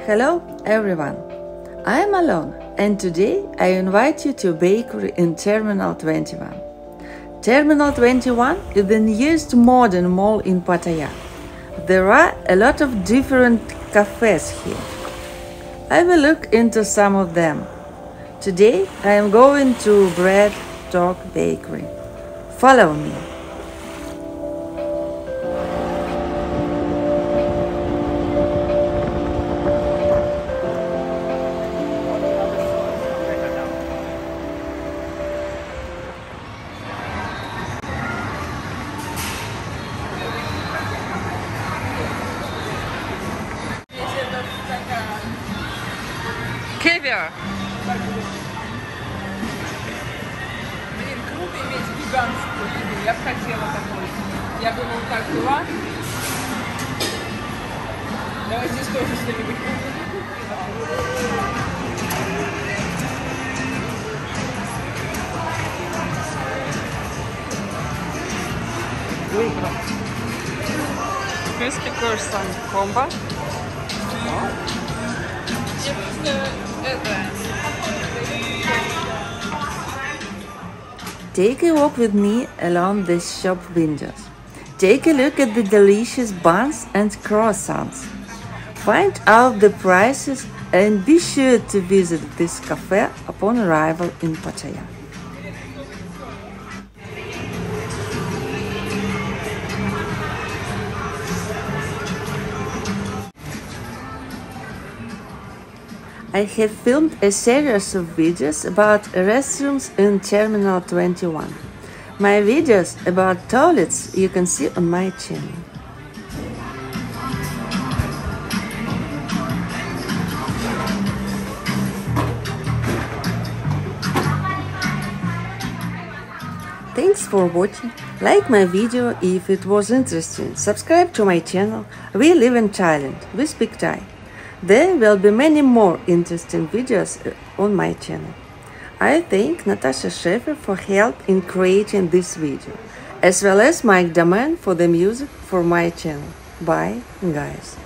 Hello everyone, I am alone and today I invite you to a bakery in Terminal 21. Terminal 21 is the newest modern mall in Pattaya. There are a lot of different cafes here. I will look into some of them. Today I am going to Bread Talk Bakery. Follow me. Кевер. Блин, круто иметь гигантскую еду. Я бы хотела такой. Я бы вот так была. Давай здесь тоже что-нибудь купим. Crispy croissant combo. Take a walk with me along the shop windows. Take a look at the delicious buns and croissants. Find out the prices and be sure to visit this cafe upon arrival in Pattaya. I have filmed a series of videos about restrooms in Terminal 21. My videos about toilets you can see on my channel. Thanks for watching. Like my video if it was interesting. Subscribe to my channel. We live in Thailand. We speak Thai. There will be many more interesting videos on my channel. I thank Natasha Shefer for help in creating this video, as well as Dammann for the music for my channel. Bye, guys.